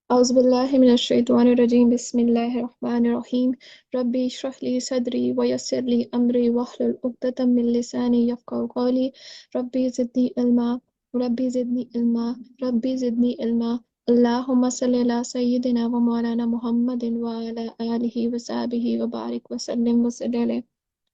أعوذ بالله من الشيطان الرجيم بسم الله الرحمن الرحيم ربي اشرح لي صدري ويسر لي أمري واحلل عقدة من لساني يفقهوا قولي ربي زدني علما ربي زدني علما ربي زدني علما اللهم صل على سيدنا ومولانا محمد وعلى آله وصحبه وبارك وسلم وسلم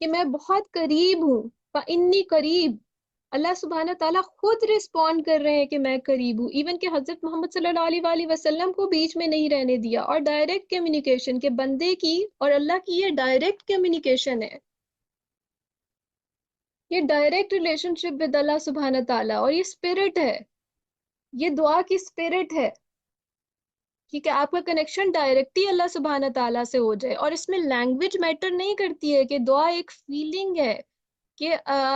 کہ میں بہت قریب ہوں، فإنی قریب، اللہ سبحانہ تعالیٰ خود رسپونڈ کر رہے ہیں کہ میں قریب ہوں، ایون کہ حضرت محمد صلی اللہ علیہ وآلہ وسلم کو بیچ میں نہیں رہنے دیا، اور ڈائریکٹ کمیونیکیشن کے بندے کی اور اللہ کی، یہ ڈائریکٹ کمیونیکیشن ہے، یہ ڈائریکٹ ریلیشن شپ ود اللہ سبحانہ تعالیٰ، اور یہ اسپرٹ ہے، یہ دعا کی اسپرٹ ہے، ٹھیک ہے، آپ کا کنیکشن ڈائریکٹلی اللہ سبحانہ تعالیٰ سے ہو جائے، اور اس میں لینگویج میٹر نہیں کرتی ہے، کہ دعا ایک فیلنگ ہے، کہ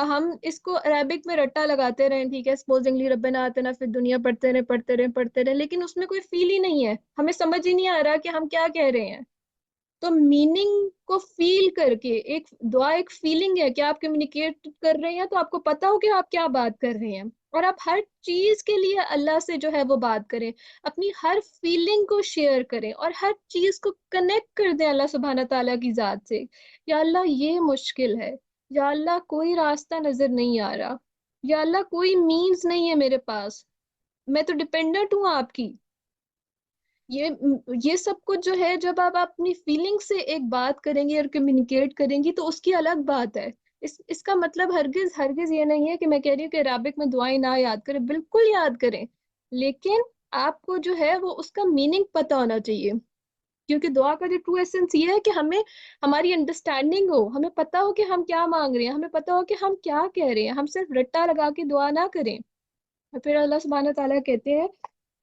ہم اس کو عربک میں رٹا لگاتے رہیں، ٹھیک ہے، سپوزنگلی ربنا آتنا فی الدنیا پڑھتے رہیں پڑھتے رہیں پڑھتے رہیں، لیکن اس میں کوئی فیل ہی نہیں ہے، ہمیں سمجھ ہی نہیں آ رہا کہ ہم کیا کہہ رہے ہیں، تو میننگ کو فیل کر کے، ایک دعا ایک فیلنگ ہے کہ آپ کمیونیکیٹ کر رہے ہیں تو آپ کو پتا ہو کہ آپ کیا بات کر رہے ہیں، اور آپ ہر چیز کے لیے اللہ سے جو ہے وہ بات کریں، اپنی ہر فیلنگ کو شیئر کریں، اور ہر چیز کو کنیکٹ کر دیں اللہ سبحانہ تعالیٰ کی ذات سے، یا اللہ یہ مشکل ہے، یا اللہ کوئی راستہ نظر نہیں آ رہا، یا اللہ کوئی مینز نہیں ہے میرے پاس، میں تو ڈپینڈنٹ ہوں آپ کی، یہ یہ سب کچھ جو ہے، جب آپ اپنی فیلنگ سے ایک بات کریں گے اور کمیونیکیٹ کریں گی تو اس کی الگ بات ہے، اس کا مطلب ہرگز ہرگز یہ نہیں ہے کہ میں کہہ رہی ہوں کہ عربک میں دعائیں نہ یاد کریں، بالکل یاد کریں، لیکن آپ کو جو ہے وہ اس کا میننگ پتہ ہونا چاہیے، کیونکہ دعا کا جو ٹرو ایسنس یہ ہے کہ ہمیں ہماری انڈرسٹینڈنگ ہو، ہمیں پتہ ہو کہ ہم کیا مانگ رہے ہیں، ہمیں پتہ ہو کہ ہم کیا کہہ رہے ہیں، ہم صرف رٹا لگا کے دعا نہ کریں، اور پھر اللہ سبحانہ تعالیٰ کہتے ہیں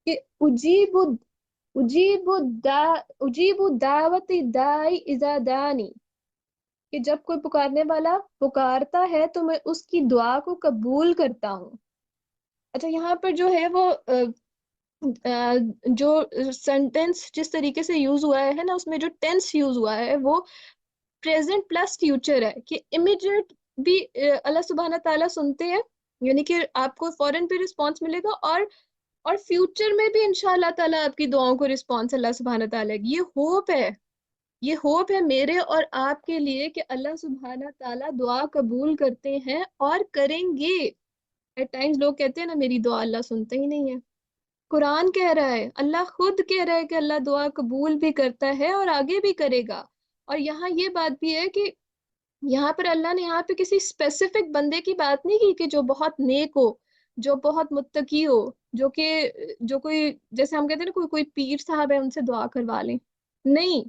کہ اجیب اجیب دا اجیب دعوت دائی اذا دانی، کہ جب کوئی پکارنے والا پکارتا ہے تو میں اس کی دعا کو قبول کرتا ہوں۔ اچھا، یہاں پر جو ہے وہ جو سینٹینس جس طریقے سے یوز ہوا ہے نا، اس میں جو ٹینس یوز ہوا ہے وہ پریزنٹ پلس فیوچر ہے، کہ امیڈیٹ بھی اللہ سبحانہ تعالیٰ سنتے ہیں، یعنی کہ آپ کو فوراً پہ رسپانس ملے گا، اور فیوچر میں بھی انشاءاللہ تعالیٰ آپ کی دعاؤں کو رسپانس اللہ سبحانہ تعالیٰ کی، یہ ہوپ ہے، یہ ہوپ ہے میرے اور آپ کے لیے کہ اللہ سبحانہ تعالیٰ دعا قبول کرتے ہیں اور کریں گے۔ ایٹ ٹائمز لوگ کہتے ہیں نا میری دعا اللہ سنتا ہی نہیں ہے، قرآن کہہ رہا ہے، اللہ خود کہہ رہا ہے کہ اللہ دعا قبول بھی کرتا ہے اور آگے بھی کرے گا، اور یہاں یہ بات بھی ہے کہ یہاں پر اللہ نے یہاں پہ کسی اسپیسیفک بندے کی بات نہیں کی کہ جو بہت نیک ہو، جو بہت متقی ہو، جو کہ جو کوئی، جیسے ہم کہتے ہیں نا کوئی کوئی پیر صاحب ہے ان سے دعا کروا لیں، نہیں،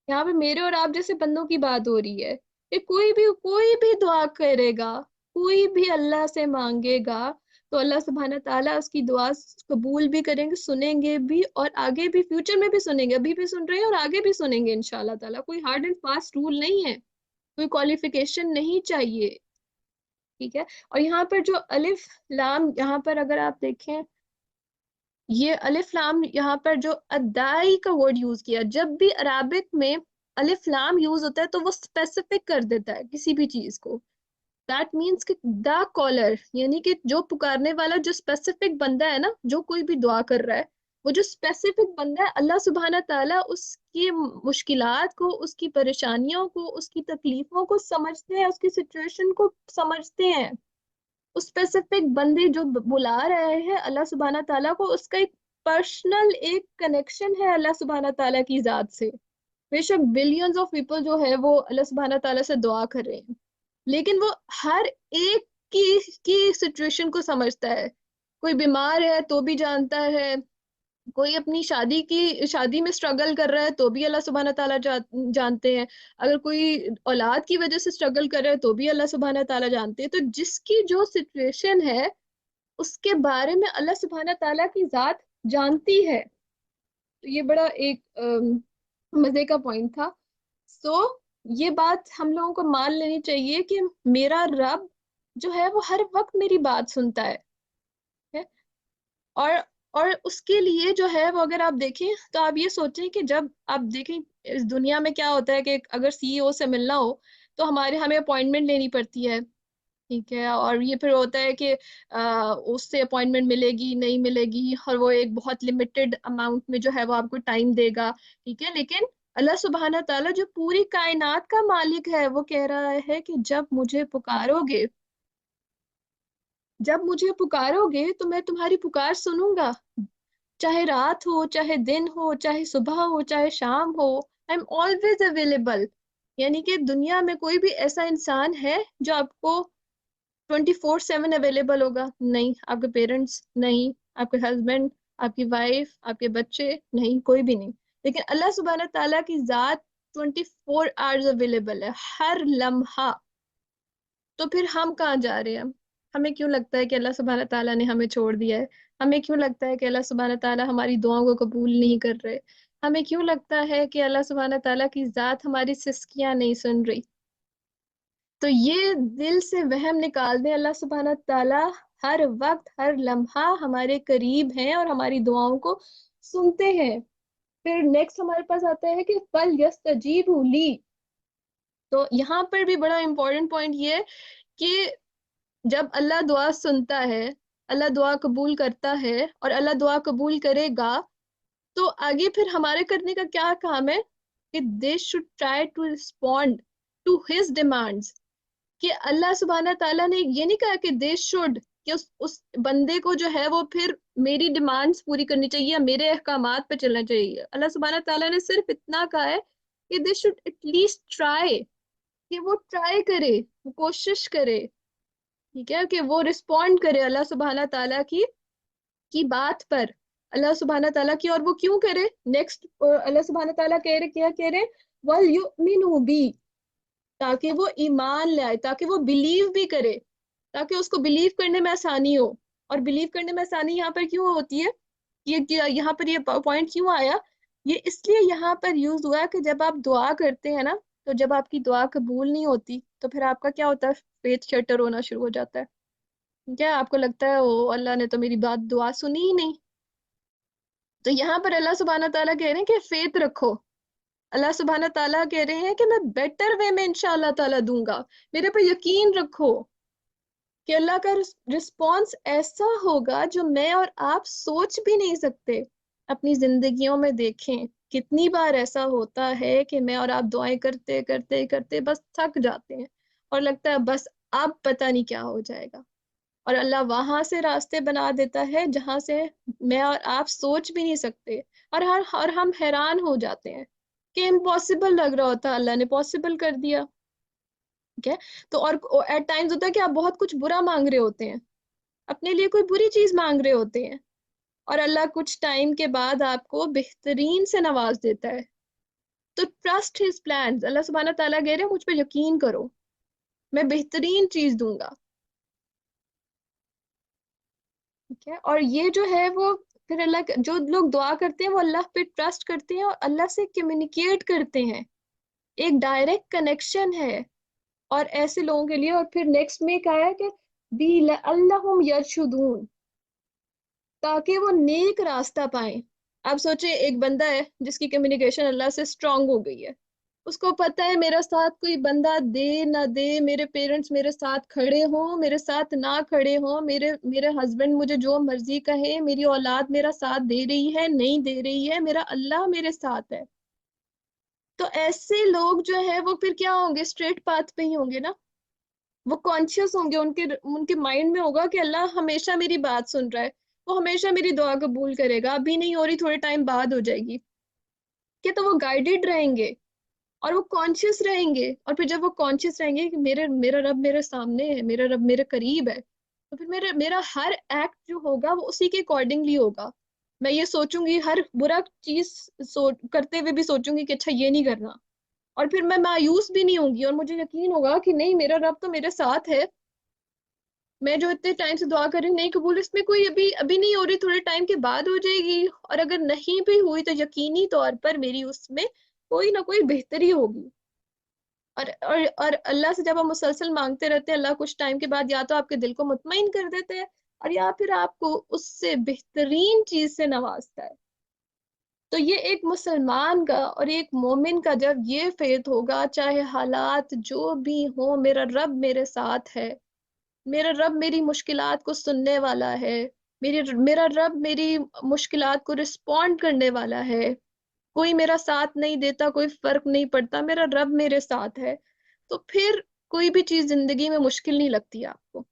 یہاں پہ میرے اور آپ جیسے بندوں کی بات ہو رہی ہے، کہ کوئی بھی دعا کرے گا، کوئی بھی اللہ سے مانگے گا تو اللہ سبحانہ تعالیٰ اس کی دعا قبول بھی کریں گے، سنیں گے بھی، اور آگے بھی فیوچر میں بھی سنیں گے، ابھی بھی سن رہے ہیں اور آگے بھی سنیں گے انشاءاللہ تعالیٰ، کوئی ہارڈ اینڈ فاسٹ رول نہیں ہے، کوئی کوالیفیکیشن نہیں چاہیے، ٹھیک ہے، اور یہاں پر جو الف لام، یہاں پر اگر آپ دیکھیں یہ الف لام، یہاں پر جو ادائی کا ورڈ یوز کیا، جب بھی عربک میں الف لام یوز ہوتا ہے تو وہ اسپیسیفک کر دیتا ہے کسی بھی چیز کو، دیٹ مینس کہ دا کالر، یعنی کہ جو پکارنے والا، جو اسپیسیفک بندہ ہے نا، جو کوئی بھی دعا کر رہا ہے، وہ جو اسپیسیفک بندہ ہے، اللہ سبحانہ تعالیٰ اس کی مشکلات کو، اس کی پریشانیوں کو، اس کی تکلیفوں کو سمجھتے ہیں، اس کی سچویشن کو سمجھتے ہیں، اس اسپیسیفک بندے جو بلا رہے ہیں اللہ سبحانہ تعالیٰ کو، اس کا ایک پرسنل ایک کنیکشن ہے اللہ سبحانہ تعالیٰ کی ذات سے، بے شک بلینز آف پیپل جو ہے وہ اللہ سبحانہ تعالیٰ سے دعا کر رہے ہیں، لیکن وہ ہر ایک کی سچویشن کو سمجھتا ہے، کوئی بیمار ہے تو بھی جانتا ہے، کوئی اپنی شادی میں اسٹرگل کر رہا ہے تو بھی اللہ سبحانہ تعالیٰ جانتے ہیں، اگر کوئی اولاد کی وجہ سے اسٹرگل کر رہا ہے تو بھی اللہ سبحانہ تعالیٰ جانتے ہیں، تو جس کی جو سچویشن ہے اس کے بارے میں اللہ سبحانہ تعالیٰ کی ذات جانتی ہے، تو یہ بڑا ایک مزے کا پوائنٹ تھا، سو یہ بات ہم لوگوں کو مان لینی چاہیے کہ میرا رب جو ہے وہ ہر وقت میری بات سنتا ہے، اور اس کے لیے جو ہے وہ، اگر آپ دیکھیں تو آپ یہ سوچیں کہ جب آپ دیکھیں اس دنیا میں کیا ہوتا ہے کہ اگر سی ای او سے ملنا ہو تو ہمیں اپوائنٹمنٹ لینی پڑتی ہے، ٹھیک ہے، اور یہ پھر ہوتا ہے کہ اس سے اپوائنٹمنٹ ملے گی نہیں ملے گی، اور وہ ایک بہت لمیٹڈ اماؤنٹ میں جو ہے وہ آپ کو ٹائم دے گا، ٹھیک ہے، لیکن اللہ سبحانہ تعالیٰ جو پوری کائنات کا مالک ہے وہ کہہ رہا ہے کہ جب مجھے پکارو گے تو میں تمہاری پکار سنوں گا، چاہے رات ہو، چاہے دن ہو، چاہے صبح ہو، چاہے شام ہو، آئی ایم آلویز اویلیبل، یعنی کہ دنیا میں کوئی بھی ایسا انسان ہے جو آپ کو 24/7 اویلیبل ہوگا؟ نہیں. آپ کے پیرنٹس نہیں، آپ کے ہسبینڈ، آپ کی وائف، آپ کے بچے نہیں، کوئی بھی نہیں. لیکن اللہ سبحانہ تعالیٰ کی ذات 24 آورز اویلیبل ہے، ہر لمحہ. تو پھر ہم کہاں جا رہے ہیں؟ ہمیں کیوں لگتا ہے کہ اللہ سبحانہ تعالیٰ نے ہمیں چھوڑ دیا ہے؟ ہمیں کیوں لگتا ہے کہ اللہ سبحانہ تعالیٰ ہماری دعاؤں کو قبول نہیں کر رہے؟ ہمیں کیوں لگتا ہے کہ اللہ سبحانہ تعالیٰ کی ذات ہماری سسکیاں نہیں سن رہی؟ تو یہ دل سے وہم نکال دیں، اللہ سبحانہ تعالیٰ ہر وقت ہر لمحہ ہمارے قریب ہیں اور ہماری دعاؤں کو سنتے ہیں. پھر نیکسٹ ہمارے پاس آتا ہے کہ فل یستجیب لی. تو یہاں پر بھی بڑا امپورٹنٹ پوائنٹ یہ ہے کہ جب اللہ دعا سنتا ہے، اللہ دعا قبول کرتا ہے اور اللہ دعا قبول کرے گا، تو آگے پھر ہمارے کرنے کا کیا کام ہے کہ they should try to respond to his demands. کہ اللہ سبحانہ تعالیٰ نے یہ نہیں کہا کہ دے شوڈ، کہ اس بندے کو جو ہے وہ پھر میری ڈیمانڈس پوری کرنی چاہیے، میرے احکامات پہ چلنا چاہیے. اللہ سبحانہ تعالیٰ نے صرف اتنا کہا ہے کہ they should at least try, کہ وہ ٹرائی کرے، وہ کوشش کرے. ٹھیک ہے، کہ وہ رسپونڈ کرے اللہ سبحانہ تعالیٰ کی بات پر، اللہ سبحانہ تعالیٰ کی. اور وہ کیوں کرے؟ نیکسٹ اللہ سبحانہ تعالیٰ کہہ رہے، کیا کہہ رہے؟ وَلْيُؤْمِنُوا بِي، تاکہ وہ ایمان لائے، تاکہ وہ بلیو بھی کرے، تاکہ اس کو بلیو کرنے میں آسانی ہو. اور بلیو کرنے میں آسانی یہاں پر کیوں ہوتی ہے؟ یہاں پر یہ پوائنٹ کیوں آیا؟ یہ اس لیے یہاں پر یوز ہوا کہ جب آپ دعا کرتے ہیں نا، تو جب آپ کی دعا قبول نہیں ہوتی تو پھر آپ کا کیا ہوتا ہے؟ فیتھ شٹر ہونا شروع ہو جاتا ہے. کیا آپ کو لگتا ہے او اللہ نے تو میری بات دعا سنی ہی نہیں؟ تو یہاں پر اللہ سبحانہ تعالیٰ کہہ رہے ہیں کہ فیتھ رکھو. اللہ سبحانہ تعالیٰ کہہ رہے ہیں کہ میں بیٹر وے میں انشاءاللہ تعالیٰ دوں گا. میرے پر یقین رکھو کہ اللہ کا رسپانس ایسا ہوگا جو میں اور آپ سوچ بھی نہیں سکتے. اپنی زندگیوں میں دیکھیں کتنی بار ایسا ہوتا ہے کہ میں اور آپ دعائیں کرتے کرتے کرتے بس تھک جاتے ہیں اور لگتا ہے بس اب پتہ نہیں کیا ہو جائے گا، اور اللہ وہاں سے راستے بنا دیتا ہے جہاں سے میں اور آپ سوچ بھی نہیں سکتے. اور ہم حیران ہو جاتے ہیں کہ امپاسبل لگ رہا ہوتا، اللہ نے پاسبل کر دیا. ٹھیک ہے. تو اور ایٹ ٹائمز ہوتا ہے کہ آپ بہت کچھ برا مانگ رہے ہوتے ہیں، اپنے لیے کوئی بری چیز مانگ رہے ہوتے ہیں، اور اللہ کچھ ٹائم کے بعد آپ کو بہترین سے نواز دیتا ہے. تو ٹرسٹ ہز پلانز. اللہ سبحانہ تعالیٰ کہہ رہے ہیں مجھ پہ یقین کرو، میں بہترین چیز دوں گا. ٹھیک ہے. اور یہ جو ہے وہ پھر اللہ، جو لوگ دعا کرتے ہیں وہ اللہ پہ ٹرسٹ کرتے ہیں اور اللہ سے کمیونیکیٹ کرتے ہیں، ایک ڈائریکٹ کنیکشن ہے. اور ایسے لوگوں کے لیے، اور پھر نیکسٹ میں کہا ہے کہ بی لعلہم یرشدون، تاکہ وہ نیک راستہ پائیں. آپ سوچیں ایک بندہ ہے جس کی کمیونیکیشن اللہ سے اسٹرانگ ہو گئی ہے، اس کو پتا ہے میرا ساتھ کوئی بندہ دے نہ دے، میرے پیرنٹس میرے ساتھ کھڑے ہوں میرے ساتھ نہ کھڑے ہوں، میرے ہسبینڈ مجھے جو مرضی کہے، میری اولاد میرا ساتھ دے رہی ہے نہیں دے رہی ہے، میرا اللہ میرے ساتھ ہے. تو ایسے لوگ جو ہے وہ پھر کیا ہوں گے؟ اسٹریٹ پاتھ پہ ہی ہوں گے نا. وہ کانشیس ہوں گے، ان کے مائنڈ میں ہوگا کہ اللہ ہمیشہ میری بات سن رہا ہے، وہ ہمیشہ میری دعا قبول کرے گا، ابھی نہیں ہو رہی تھوڑے ٹائم بعد ہو جائے گی. کہ تو وہ گائیڈڈ رہیں گے اور وہ کانشیس رہیں گے. اور پھر جب وہ کانشیس رہیں گے کہ میرا رب میرے سامنے ہے، میرا رب میرے قریب ہے، تو پھر میرا ہر ایکٹ جو ہوگا وہ اسی کے اکارڈنگلی ہوگا. میں یہ سوچوں گی، ہر برا چیز کرتے ہوئے بھی سوچوں گی کہ اچھا یہ نہیں کرنا، اور پھر میں مایوس بھی نہیں ہوں گی، اور مجھے یقین ہوگا کہ نہیں میرا رب تو میرے ساتھ ہے. میں جو اتنے ٹائم سے دعا کر رہی ہوں نہیں قبول، اس میں کوئی ابھی نہیں ہو رہی، تھوڑے ٹائم کے بعد ہو جائے گی، اور اگر نہیں بھی ہوئی تو یقینی طور پر میری اس میں کوئی نہ کوئی بہتری ہوگی. اور اللہ سے جب ہم مسلسل مانگتے رہتے ہیں، اللہ کچھ ٹائم کے بعد یا تو آپ کے دل کو مطمئن کر دیتے ہیں، اور یا پھر آپ کو اس سے بہترین چیز سے نوازتا ہے. تو یہ ایک مسلمان کا اور ایک مومن کا جب یہ فیت ہوگا، چاہے حالات جو بھی ہوں، میرا رب میرے ساتھ ہے، میرا رب میری مشکلات کو سننے والا ہے، میرا رب میری مشکلات کو رسپونڈ کرنے والا ہے، کوئی میرا ساتھ نہیں دیتا کوئی فرق نہیں پڑتا، میرا رب میرے ساتھ ہے، تو پھر کوئی بھی چیز زندگی میں مشکل نہیں لگتی آپ کو.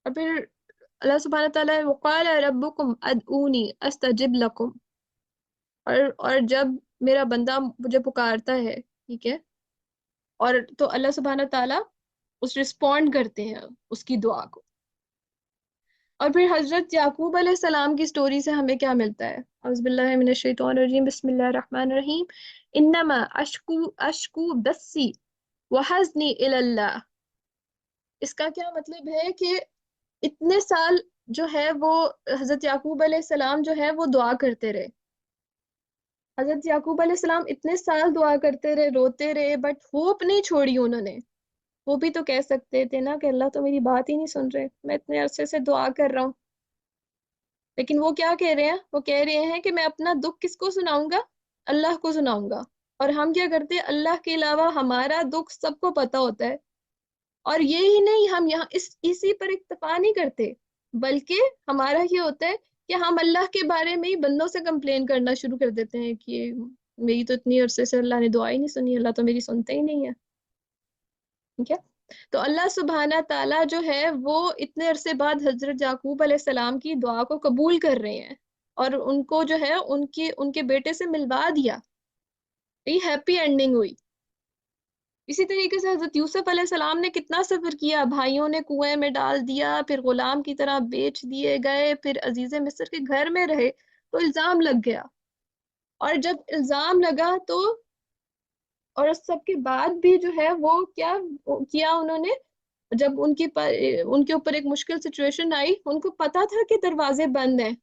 اور پھر اللہ سبحانہ تعالیٰ وقال ربکم ادعونی استجب لکم، اور جب میرا بندہ مجھے پکارتا ہے، ٹھیک ہے، اور تو اللہ سبحانہ تعالیٰ اس رسپونڈ کرتے ہیں اس کی دعا کو۔ اور پھر حضرت یعقوب علیہ السلام کی سٹوری سے ہمیں کیا ملتا ہے؟ اعوذ باللہ من الشیطان الرجیم، بسم اللہ الرحمن الرحیم، انما اشکو بسی وحزنی الی اللہ۔ اس کا کیا مطلب ہے کہ اتنے سال جو ہے وہ حضرت یعقوب علیہ السلام جو ہے وہ دعا کرتے رہے، حضرت یعقوب علیہ السلام اتنے سال دعا کرتے رہے، روتے رہے، بٹ ہوپ نہیں چھوڑی انہوں نے۔ وہ بھی تو کہہ سکتے تھے نا کہ اللہ تو میری بات ہی نہیں سن رہے، میں اتنے عرصے سے دعا کر رہا ہوں، لیکن وہ کیا کہہ رہے ہیں؟ وہ کہہ رہے ہیں کہ میں اپنا دکھ کس کو سناؤں گا؟ اللہ کو سناؤں گا۔ اور ہم کیا کرتے ہیں؟ اللہ کے علاوہ ہمارا دکھ سب کو پتہ ہوتا ہے، اور یہی نہیں، ہم یہاں اسی پر اکتفا نہیں کرتے، بلکہ ہمارا یہ ہوتا ہے کہ ہم اللہ کے بارے میں ہی بندوں سے کمپلین کرنا شروع کر دیتے ہیں کہ میری تو اتنی عرصے سے اللہ نے دعا ہی نہیں سنی، اللہ تو میری سنتے ہی نہیں ہے، ٹھیک ہے؟ تو اللہ سبحانہ تعالیٰ جو ہے وہ اتنے عرصے بعد حضرت یعقوب علیہ السلام کی دعا کو قبول کر رہے ہیں، اور ان کو جو ہے ان کے بیٹے سے ملوا دیا، یہ ہیپی اینڈنگ ہوئی۔ اسی طریقے سے حضرت یوسف علیہ السلام نے کتنا صبر کیا، بھائیوں نے کنویں میں ڈال دیا، پھر غلام کی طرح بیچ دیے گئے، پھر عزیز مصر کے گھر میں رہے تو الزام لگ گیا، اور جب الزام لگا تو، اور اس سب کے بعد بھی جو ہے وہ کیا کیا انہوں نے؟ جب ان کے اوپر ایک مشکل سچویشن آئی، ان کو پتا تھا کہ دروازے بند ہیں،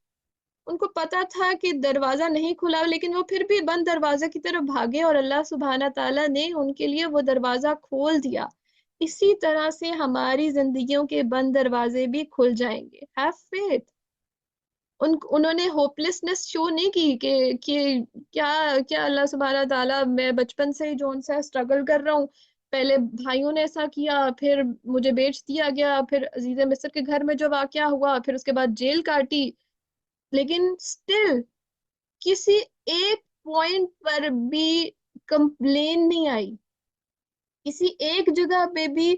ان کو پتا تھا کہ دروازہ نہیں کھلا، لیکن وہ پھر بھی بند دروازے کی طرف بھاگے، اور اللہ سبحانہ تعالیٰ نے ان کے لیے وہ دروازہ کھول دیا۔ اسی طرح سے ہماری زندگیوں کے بند دروازے بھی کھل جائیں گے۔ Have faith. انہوں نے ہوپلیسنس شو نہیں کی کہ کیا کیا اللہ سبحانہ تعالیٰ، میں بچپن سے ہی جو ان سے اسٹرگل کر رہا ہوں، پہلے بھائیوں نے ایسا کیا، پھر مجھے بیچ دیا گیا، پھر عزیز مصر کے گھر میں جو واقعہ ہوا، پھر اس کے بعد جیل کاٹی، لیکن سٹل کسی ایک پوائنٹ پر بھی کمپلین نہیں آئی، کسی ایک جگہ پہ بھی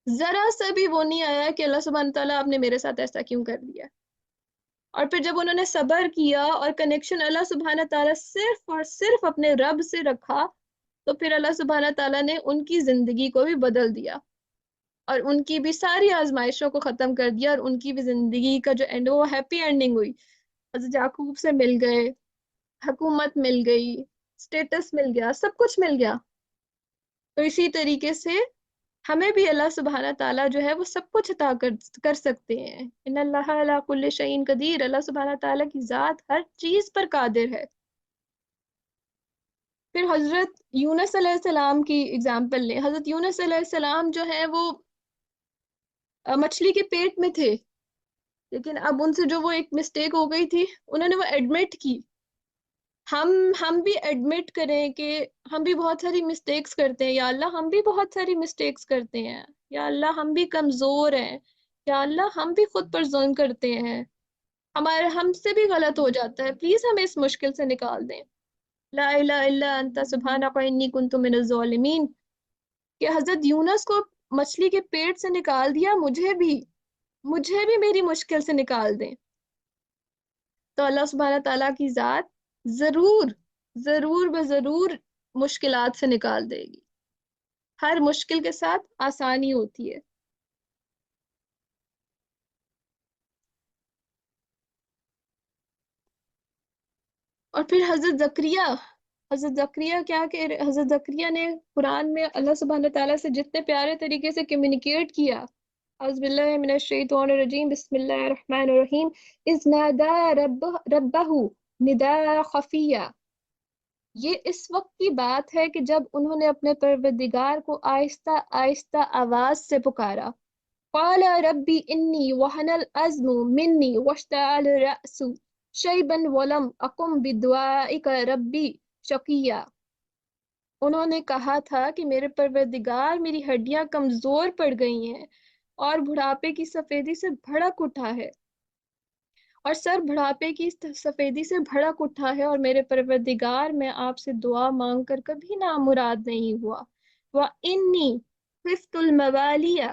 ذرا سا بھی وہ نہیں آیا کہ اللہ سبحانہ تعالیٰ آپ نے میرے ساتھ ایسا کیوں کر دیا۔ اور پھر جب انہوں نے صبر کیا اور کنیکشن اللہ سبحانہ تعالیٰ صرف اور صرف اپنے رب سے رکھا، تو پھر اللہ سبحانہ تعالیٰ نے ان کی زندگی کو بھی بدل دیا، اور ان کی بھی ساری آزمائشوں کو ختم کر دیا، اور ان کی بھی زندگی کا جو اینڈ، وہ ہیپی اینڈنگ ہوئی۔ حضرت یعقوب سے مل گئے، حکومت مل گئی، اسٹیٹس مل گیا، سب کچھ مل گیا۔ تو اسی طریقے سے ہمیں بھی اللہ سبحانہ تعالیٰ جو ہے وہ سب کچھ عطا کر سکتے ہیں۔ ان اللہ علی کل شیء قدیر، اللہ سبحانہ تعالیٰ کی ذات ہر چیز پر قادر ہے۔ پھر حضرت یونس علیہ السلام کی اگزامپل لیں۔ حضرت یونس علیہ السلام جو ہے وہ مچھلی کے پیٹ میں تھے، لیکن اب ان سے جو وہ ایک مسٹیک ہو گئی تھی، انہوں نے وہ ایڈمٹ کی۔ ہم بھی ایڈمٹ کریں کہ ہم بھی بہت ساری مسٹیکس کرتے ہیں، یا اللہ ہم بھی بہت ساری مسٹیکس کرتے ہیں، یا اللہ ہم بھی کمزور ہیں، یا اللہ ہم بھی خود پر ظلم کرتے ہیں، ہم سے بھی غلط ہو جاتا ہے، پلیز ہمیں اس مشکل سے نکال دیں۔ لا الہ الا انت سبحانک انی کنت من الظالمین، کہ حضرت یونس کو مچھلی کے پیٹ سے نکال دیا، مجھے بھی میری مشکل سے نکال دیں، تو اللہ سبحانہ تعالیٰ کی ذات ضرور ضرور ضرور مشکلات سے نکال دے گی۔ ہر مشکل کے ساتھ آسانی ہوتی ہے۔ اور پھر حضرت زکریا کیا کہ حضرت زکریا نے قرآن میں اللہ سبحانہ تعالیٰ سے جتنے پیارے طریقے سے کمیونیکیٹ کیا، اعوذ باللہ من الشیطان الرجیم، بسم اللہ الرحمن الرحیم، اذ نادى ربہ نداء خفیہ۔ یہ اس وقت کی بات ہے کہ جب انہوں نے اپنے پروردگار کو آہستہ آہستہ آواز سے پکارا، قال ربی انی وہن العظم منی واشتعل الرأس شیبا ولم اقم بدعائک ربی شقیا۔ انہوں نے کہا تھا کہ میرے پروردگار، میری ہڈیاں کمزور پڑ گئی ہیں، اور بڑھاپے کی سفیدی سے بھڑک اٹھا ہے، اور سر بڑھاپے کی سفیدی سے بھڑک اٹھا ہے، اور میرے پروردگار میں آپ سے دعا مانگ کر کبھی نامراد نہیں ہوا۔ وَإِنِّي خِفْتُ الْمَوَالِيَ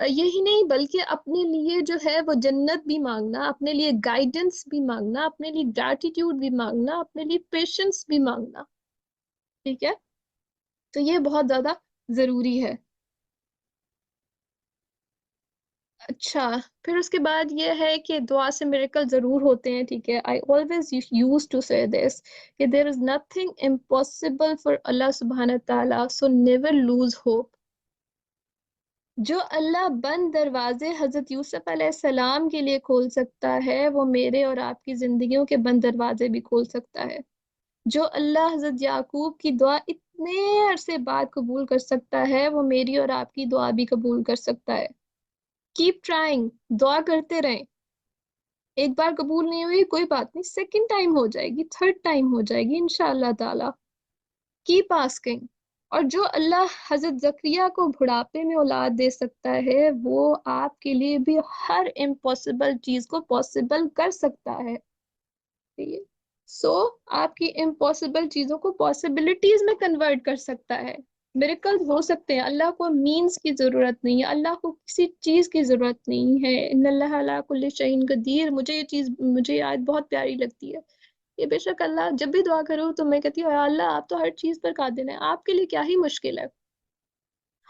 یہی نہیں بلکہ اپنے لیے جو ہے وہ جنت بھی مانگنا، اپنے لیے گائیڈنس بھی مانگنا، اپنے لیے گریٹیٹیوڈ بھی مانگنا، اپنے لیے پیشنس بھی مانگنا. ٹھیک ہے، تو یہ بہت زیادہ ضروری ہے. اچھا، پھر اس کے بعد یہ ہے کہ دعا سے میریکل ضرور ہوتے ہیں. ٹھیک ہے، آئی آلویز یوز ٹو سے دس کہ دیر از نتھنگ امپاسبل فار اللہ سبحانہ تعالیٰ، سو نیور لوز ہوپ. جو اللہ بند دروازے حضرت یوسف علیہ السلام کے لیے کھول سکتا ہے، وہ میرے اور آپ کی زندگیوں کے بند دروازے بھی کھول سکتا ہے. جو اللہ حضرت یعقوب کی دعا اتنے عرصے بعد قبول کر سکتا ہے، وہ میری اور آپ کی دعا بھی قبول کر سکتا ہے. کیپ ٹرائنگ، دعا کرتے رہیں. ایک بار قبول نہیں ہوئی کوئی بات نہیں، سیکنڈ ٹائم ہو جائے گی، تھرڈ ٹائم ہو جائے گی انشاءاللہ تعالی. Keep asking. اور جو اللہ حضرت زکریا کو بڑھاپے میں اولاد دے سکتا ہے، وہ آپ کے لیے بھی ہر امپاسبل چیز کو پاسبل کر سکتا ہے. سو آپ کی امپاسبل چیزوں کو پاسبلٹیز میں کنورٹ کر سکتا ہے. میریکل ہو سکتے ہیں. اللہ کو مینز کی ضرورت نہیں ہے، اللہ کو کسی چیز کی ضرورت نہیں ہے. ان اللہ علی کل شیء قدیر. مجھے یہ چیز، مجھے یہ آیت بہت پیاری لگتی ہے. یہ بے شک اللہ، جب بھی دعا کرو تو میں کہتی ہوں یا اللہ آپ تو ہر چیز پر قادر ہیں، آپ کے لیے کیا ہی مشکل ہے،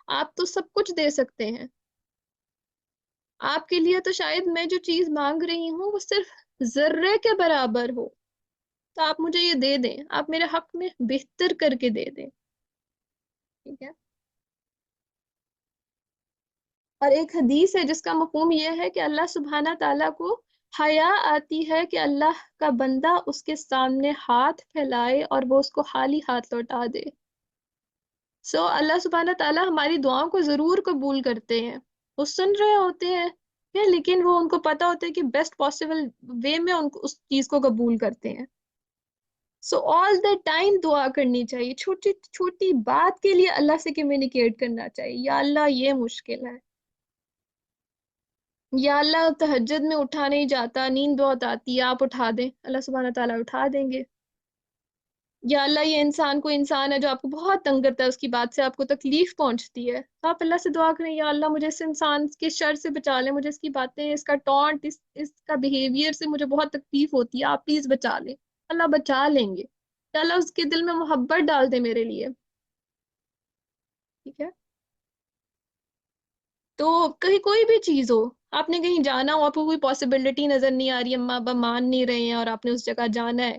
آپ تو سب کچھ دے سکتے ہیں. آپ کے لیے تو شاید میں جو چیز مانگ رہی ہوں وہ صرف ذرے کے برابر ہو، تو آپ مجھے یہ دے دیں، آپ میرے حق میں بہتر کر کے دے دیں. ٹھیک ہے. اور ایک حدیث ہے جس کا مفہوم یہ ہے کہ اللہ سبحانہ تعالیٰ کو حیا آتی ہے کہ اللہ کا بندہ اس کے سامنے ہاتھ پھیلائے اور وہ اس کو خالی ہاتھ لوٹا دے. سو اللہ سبحانہ تعالیٰ ہماری دعاؤں کو ضرور قبول کرتے ہیں. وہ سن رہے ہوتے ہیں لیکن وہ ان کو پتا ہوتا ہے کہ بیسٹ پاسبل وے میں ان کو اس چیز کو قبول کرتے ہیں. سو آل دا ٹائم دعا کرنی چاہیے، چھوٹی چھوٹی بات کے لیے اللہ سے کمیونیکیٹ کرنا چاہیے. یا اللہ یہ مشکل ہے، یا اللہ تہجد میں اٹھا نہیں جاتا، نیند بہت آتی ہے، آپ اٹھا دیں، اللہ سبحانہ تعالیٰ اٹھا دیں گے. یا اللہ یہ انسان کو انسان ہے جو آپ کو بہت تنگ کرتا ہے، اس کی بات سے آپ کو تکلیف پہنچتی ہے، تو آپ اللہ سے دعا کریں یا اللہ مجھے اس انسان کے شر سے بچا لیں، مجھے اس کی باتیں، اس کا ٹونٹ، اس کا بیہیویئر سے مجھے بہت تکلیف ہوتی ہے، آپ پلیز بچا لیں. اللہ بچا لیں گے. یا اللہ اس کے دل میں محبت ڈال دے میرے لیے. ٹھیک ہے. تو کہیں کوئی بھی چیز ہو، آپ نے کہیں جانا ہو، آپ کو کوئی پاسبلٹی نظر نہیں آ رہی ہے، اماں ابا مان نہیں رہے ہیں اور آپ نے اس جگہ جانا ہے،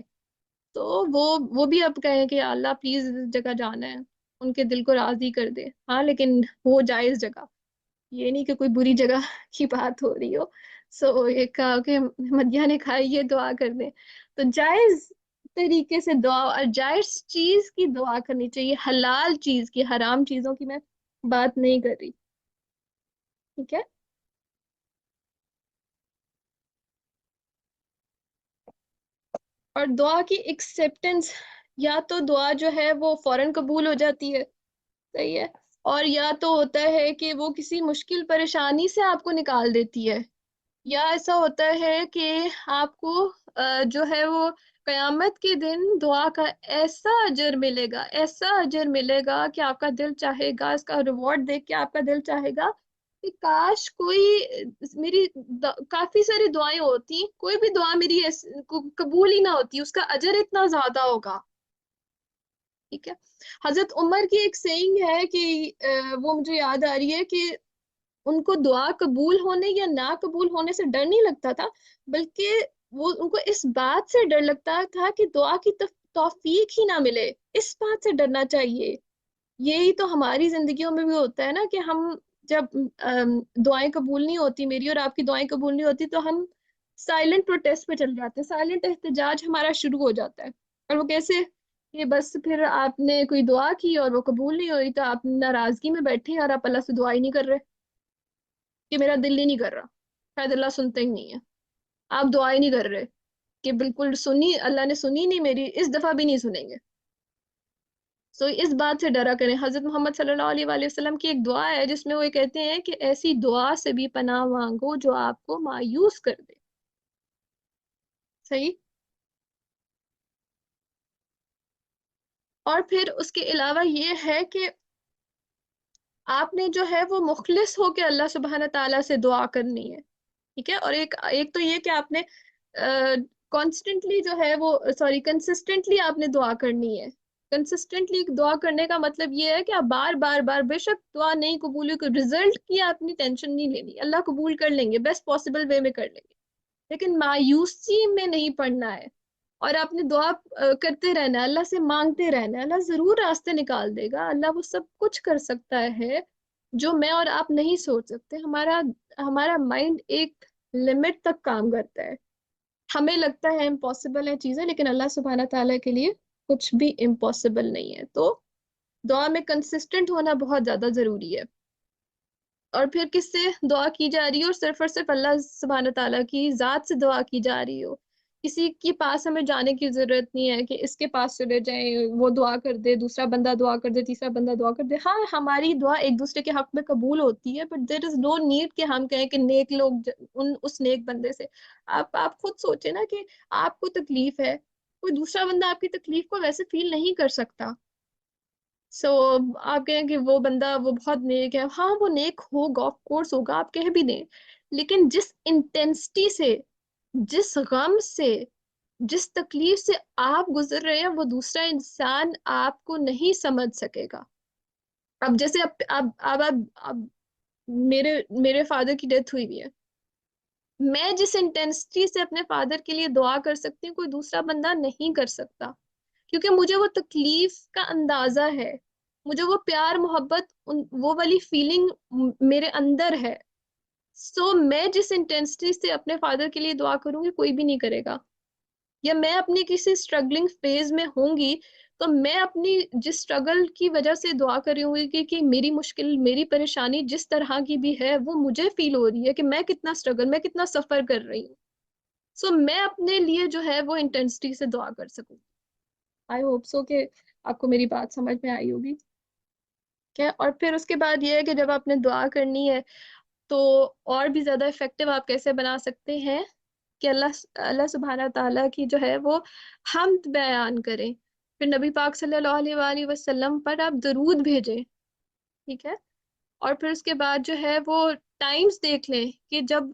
تو وہ بھی آپ کہیں کہ اللہ پلیز اس جگہ جانا ہے، ان کے دل کو راضی کر دے. ہاں لیکن ہو جائے اس جگہ، یہ نہیں کہ کوئی بری جگہ کی بات ہو رہی ہو. سو ایک کہا کہ مدیہ نے کھائی یہ دعا کر دیں. تو جائز طریقے سے دعا اور جائز چیز کی دعا کرنی چاہیے، حلال چیز کی، حرام چیزوں کی میں بات نہیں کر رہی. ٹھیک ہے. اور دعا کی ایکسیپٹنس، یا تو دعا جو ہے وہ فوراً قبول ہو جاتی ہے، صحیح ہے، اور یا تو ہوتا ہے کہ وہ کسی مشکل پریشانی سے آپ کو نکال دیتی ہے، یا ایسا ہوتا ہے کہ آپ کو جو ہے وہ قیامت کے دن دعا کا ایسا اجر ملے گا، ایسا اجر ملے گا کہ آپ کا دل چاہے گا، اس کا ریوارڈ دیکھ کے آپ کا دل چاہے گا کہ کاش کوئی میری کافی ساری دعائیں ہوتی، کوئی بھی دعا میری قبول ہی نہ ہوتی، اس کا اجر اتنا زیادہ ہوگا. ٹھیک ہے. حضرت عمر کی ایک سینگ ہے کہ وہ مجھے یاد آ رہی ہے کہ ان کو دعا قبول ہونے یا نہ قبول ہونے سے ڈر نہیں لگتا تھا، بلکہ وہ ان کو اس بات سے ڈر لگتا تھا کہ دعا کی توفیق ہی نہ ملے. اس بات سے ڈرنا چاہیے. یہی تو ہماری زندگیوں میں بھی ہوتا ہے نا کہ ہم جب دعائیں قبول نہیں ہوتی، میری اور آپ کی دعائیں قبول نہیں ہوتی، تو ہم سائلنٹ پروٹیسٹ پہ چل جاتے ہیں، سائلنٹ احتجاج ہمارا شروع ہو جاتا ہے. اور وہ کیسے؟ کہ بس پھر آپ نے کوئی دعا کی اور وہ قبول نہیں ہوئی تو آپ ناراضگی میں بیٹھے ہیں اور آپ اللہ سے دعا ہی نہیں کر رہے کہ میرا دل ہی نہیں کر رہا، شاید اللہ سنتے ہی نہیں ہے، آپ دعا ہی نہیں کر رہے کہ بالکل سنی، اللہ نے سنی نہیں میری، اس دفعہ بھی نہیں سنیں گے. سو اس بات سے ڈرا کریں. حضرت محمد صلی اللہ علیہ وآلہ وسلم کی ایک دعا ہے جس میں وہ کہتے ہیں کہ ایسی دعا سے بھی پناہ مانگو جو آپ کو مایوس کر دے. صحیح. اور پھر اس کے علاوہ یہ ہے کہ آپ نے جو ہے وہ مخلص ہو کے اللہ سبحانہ تعالیٰ سے دعا کرنی ہے، ٹھیک ہے. اور ایک ایک تو یہ کہ آپ نے کانسٹنٹلی جو ہے وہ سوری کنسسٹنٹلی آپ نے دعا کرنی ہے. کنسسٹنٹلی دعا کرنے کا مطلب یہ ہے کہ آپ بار بار بار، بے شک دعا نہیں قبول ہوئی، رزلٹ کی آپ نے ٹینشن نہیں لینی، اللہ قبول کر لیں گے، بیسٹ پاسبل وے میں کر لیں گے، لیکن مایوسی میں نہیں پڑنا ہے. اور آپ نے دعا کرتے رہنا ہے، اللہ سے مانگتے رہنا ہے، اللہ ضرور راستے نکال دے گا. اللہ وہ سب کچھ کر سکتا ہے جو میں اور آپ نہیں سوچ سکتے. ہمارا مائنڈ ایک لمٹ تک کام کرتا ہے. ہمیں لگتا ہے امپاسبل ہے چیزیں، لیکن اللہ سبحانہ تعالیٰ کے لیے کچھ بھی امپاسبل نہیں ہے. تو دعا میں کنسسٹنٹ ہونا بہت زیادہ ضروری ہے. اور پھر کس سے دعا کی جا رہی ہو؟ اور صرف اللہ سبحانہ تعالیٰ کی ذات سے دعا کی جا رہی ہو. کسی کے پاس ہمیں جانے کی ضرورت نہیں ہے کہ اس کے پاس چلے جائیں، وہ دعا کر دے، دوسرا بندہ دعا کر دے، تیسرا بندہ دعا کر دے. ہاں ہماری دعا ایک دوسرے کے حق میں قبول ہوتی ہے، but there is no need کہ ہم کہیں کہ نیک لوگ اس نیک بندے سے. آپ خود سوچیں نا کہ آپ کو تکلیف ہے، کوئی دوسرا بندہ آپ کی تکلیف کو ویسے فیل نہیں کر سکتا. سو آپ کہیں کہ وہ بندہ وہ بہت نیک ہے، ہاں وہ نیک ہوگا، آف کورس ہوگا، آپ کہہ بھی دیں، لیکن جس انٹینسٹی سے، جس غم سے، جس تکلیف سے آپ گزر رہے ہیں، وہ دوسرا انسان آپ کو نہیں سمجھ سکے گا. اب جیسے اب میرے میرے فادر کی ڈیتھ ہوئی ہے، میں جس انٹینسٹی سے اپنے فادر کے لیے دعا کر سکتی ہوں، کوئی دوسرا بندہ نہیں کر سکتا، کیونکہ مجھے وہ تکلیف کا اندازہ ہے، مجھے وہ پیار محبت وہ والی فیلنگ میرے اندر ہے. سو میں جس انٹینسٹی سے اپنے فادر کے لیے دعا کروں گی، کوئی بھی نہیں کرے گا. یا میں اپنی کسی اسٹرگلنگ فیز میں ہوں گی، تو میں اپنی جس اسٹرگل کی وجہ سے دعا کر رہی ہوں گی کہ میری مشکل، میری پریشانی جس طرح کی بھی ہے، وہ مجھے فیل ہو رہی ہے کہ میں کتنا اسٹرگل، میں کتنا سفر کر رہی ہوں. سو میں اپنے لیے جو ہے وہ انٹینسٹی سے دعا کر سکوں. آئی ہوپ سو کہ آپ کو میری بات سمجھ میں آئی ہوگی. کیا اور پھر اس کے بعد یہ ہے کہ جب آپ نے دعا کرنی ہے تو اور بھی زیادہ افیکٹو آپ کیسے بنا سکتے ہیں کہ اللہ سبحانہ تعالیٰ کی جو ہے وہ حمد بیان کریں. پھر نبی پاک صلی اللہ علیہ وآلہ وسلم پر آپ درود بھیجیں، ٹھیک ہے. اور پھر اس کے بعد جو ہے وہ ٹائمز دیکھ لیں کہ جب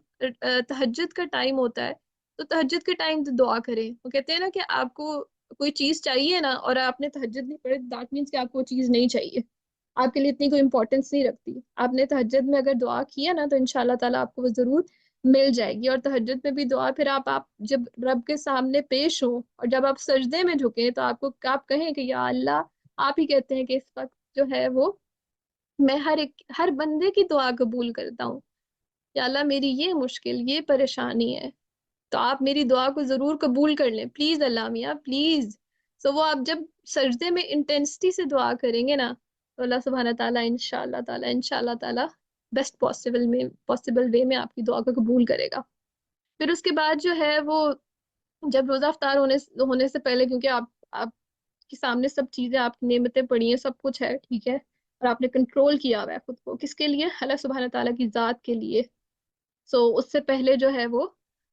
تہجد کا ٹائم ہوتا ہے تو تہجد کے ٹائم دعا کریں. وہ کہتے ہیں نا کہ آپ کو کوئی چیز چاہیے نا اور آپ نے تہجد نہیں پڑھی، دیٹ مینس کہ آپ کو وہ چیز نہیں چاہیے، آپ کے لیے اتنی کوئی امپورٹینس نہیں رکھتی. آپ نے تہجد میں اگر دعا کی ہے نا تو انشاءاللہ تعالیٰ آپ کو وہ ضرور مل جائے گی. اور تہجد میں بھی دعا، پھر آپ جب رب کے سامنے پیش ہوں اور جب آپ سجدے میں جھکیں تو آپ کہیں کہ یا اللہ، آپ ہی کہتے ہیں کہ اس وقت جو ہے وہ میں ہر بندے کی دعا قبول کرتا ہوں. یا اللہ میری یہ مشکل، یہ پریشانی ہے، تو آپ میری دعا کو ضرور قبول کر لیں پلیز اللہ میاں پلیز. سو وہ آپ جب سجدے میں انٹینسٹی سے دعا کریں گے نا تو اللہ سبحانہ تعالیٰ انشاءاللہ تعالیٰ بیسٹ پاسبل وے میں آپ کی دعا کو قبول کرے گا. پھر اس کے بعد جو ہے وہ جب روزہ افطار ہونے سے پہلے، کیونکہ آپ کے سامنے سب چیزیں، آپ کی نعمتیں پڑی ہیں، سب کچھ ہے، ٹھیک ہے، اور آپ نے کنٹرول کیا ہوا ہے خود کو، کس کے لیے؟ اللہ سبحانہ تعالیٰ کی ذات کے لیے. سو اس سے پہلے جو ہے وہ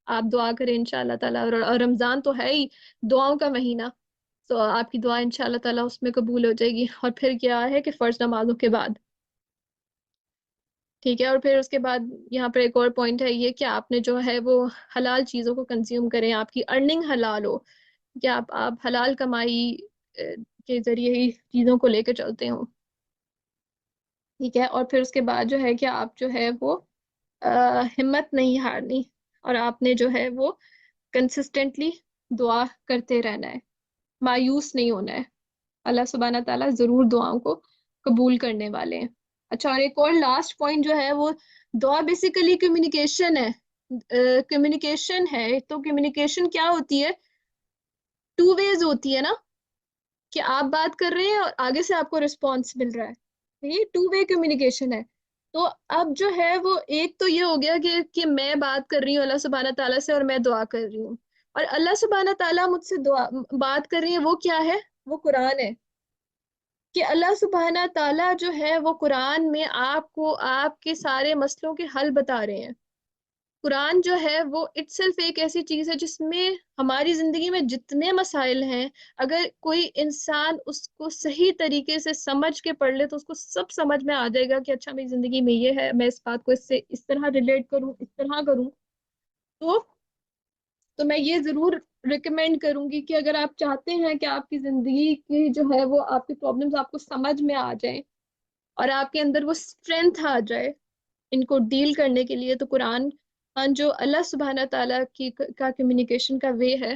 آپ دعا کریں انشاءاللہ تعالیٰ. اور رمضان تو ہے ہی دعاؤں کا مہینہ، سو آپ کی دعا انشاءاللہ تعالیٰ اس میں قبول ہو جائے گی. اور پھر کیا ہے کہ فرض نمازوں کے بعد، ٹھیک ہے. اور پھر اس کے بعد یہاں پر ایک اور پوائنٹ ہے یہ کہ آپ نے جو ہے وہ حلال چیزوں کو کنزیوم کریں، آپ کی ارننگ حلال ہو، کہ آپ حلال کمائی کے ذریعے ہی چیزوں کو لے کے چلتے ہوں، ٹھیک ہے. اور پھر اس کے بعد جو ہے کہ آپ جو ہے وہ ہمت نہیں ہارنی، اور آپ نے جو ہے وہ کنسسٹنٹلی دعا کرتے رہنا ہے، مایوس نہیں ہونا ہے. اللہ سبحانہ تعالیٰ ضرور دعاؤں کو قبول کرنے والے ہیں. اچھا، اور ایک اور لاسٹ پوائنٹ جو ہے وہ دعا بیسیکلی کمیونیکیشن ہے. کمیونیکیشن ہے تو کمیونیکیشن کیا ہوتی ہے؟ 2 ویز ہوتی ہے نا، کہ آپ بات کر رہے ہیں اور آگے سے آپ کو رسپانس مل رہا ہے، یہ 2 وے کمیونیکیشن ہے. تو اب جو ہے وہ ایک تو یہ ہو گیا کہ میں بات کر رہی ہوں اللہ سبحانہ تعالیٰ سے اور میں دعا کر رہی ہوں، اور اللہ سبحانہ تعالیٰ مجھ سے بات کر رہی ہے. وہ کیا ہے؟ وہ قرآن ہے، کہ اللہ سبحانہ تعالیٰ جو ہے وہ قرآن میں آپ کو آپ کے سارے مسئلوں کے حل بتا رہے ہیں. قرآن جو ہے وہ اٹ سیلف ایک ایسی چیز ہے جس میں ہماری زندگی میں جتنے مسائل ہیں، اگر کوئی انسان اس کو صحیح طریقے سے سمجھ کے پڑھ لے تو اس کو سب سمجھ میں آ جائے گا کہ اچھا میری زندگی میں یہ ہے، میں اس بات کو اس سے اس طرح ریلیٹ کروں، اس طرح کروں. تو میں یہ ضرور ریکمینڈ کروں گی کہ اگر آپ چاہتے ہیں کہ آپ کی زندگی کی جو ہے وہ آپ کی پرابلمس آپ کو سمجھ میں آ جائیں اور آپ کے اندر وہ اسٹرینتھ آ جائے ان کو ڈیل کرنے کے لیے، تو قرآن جو اللہ سبحانہ تعالیٰ کی کا کمیونیکیشن کا وے ہے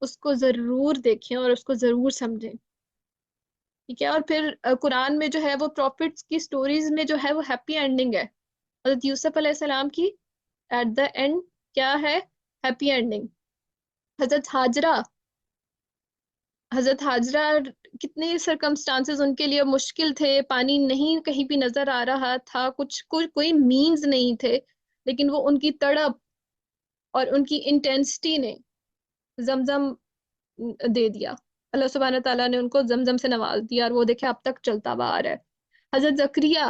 اس کو ضرور دیکھیں اور اس کو ضرور سمجھیں. ٹھیک ہے. اور پھر قرآن میں جو ہے وہ پروفٹس کی سٹوریز میں جو ہے وہ ہیپی اینڈنگ ہے. حضرت یوسف علیہ السلام کی ایٹ دا اینڈ کیا ہے؟ Happy ending. حضرت ہاجرہ حضرت ہاجرہ کتنے سرکمسٹانسز ان کے لیے مشکل تھے، پانی نہیں کہیں بھی نظر آ رہا تھا، کچھ کوئی مینز نہیں تھے، لیکن وہ ان کی تڑپ اور ان کی انٹینسٹی نے زمزم دے دیا. اللہ سبحانہ تعالیٰ نے ان کو زمزم سے نواز دیا اور وہ دیکھے اب تک چلتا ہوا آ رہا ہے. حضرت زکریا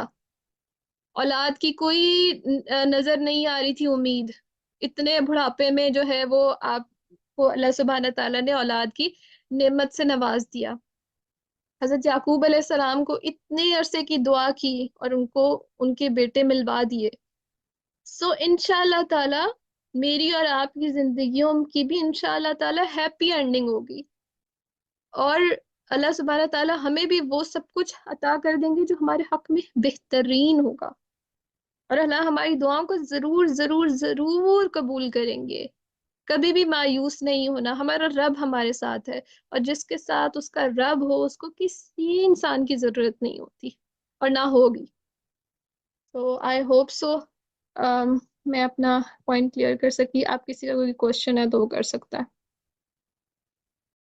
اولاد کی کوئی نظر نہیں آ رہی تھی امید، اتنے بڑھاپے میں جو ہے وہ آپ کو اللہ سبحانہ تعالیٰ نے اولاد کی نعمت سے نواز دیا. حضرت یعقوب علیہ السلام کو اتنے عرصے کی دعا کی اور ان کو ان کے بیٹے ملوا دیے. سو انشاءاللہ تعالی میری اور آپ کی زندگیوں کی بھی انشاءاللہ تعالی ہیپی اینڈنگ ہوگی، اور اللہ سبحانہ تعالی ہمیں بھی وہ سب کچھ عطا کر دیں گے جو ہمارے حق میں بہترین ہوگا، اور اللہ ہماری دعاؤں کو ضرور ضرور ضرور قبول کریں گے. کبھی بھی مایوس نہیں ہونا، ہمارا رب ہمارے ساتھ ہے، اور جس کے ساتھ اس کا رب ہو اس کو کسی انسان کی ضرورت نہیں ہوتی اور نہ ہوگی. تو آئی ہوپ سو میں اپنا پوائنٹ کلیئر کر سکی. آپ کسی کا کوئی کوشچن ہے تو وہ کر سکتا ہے.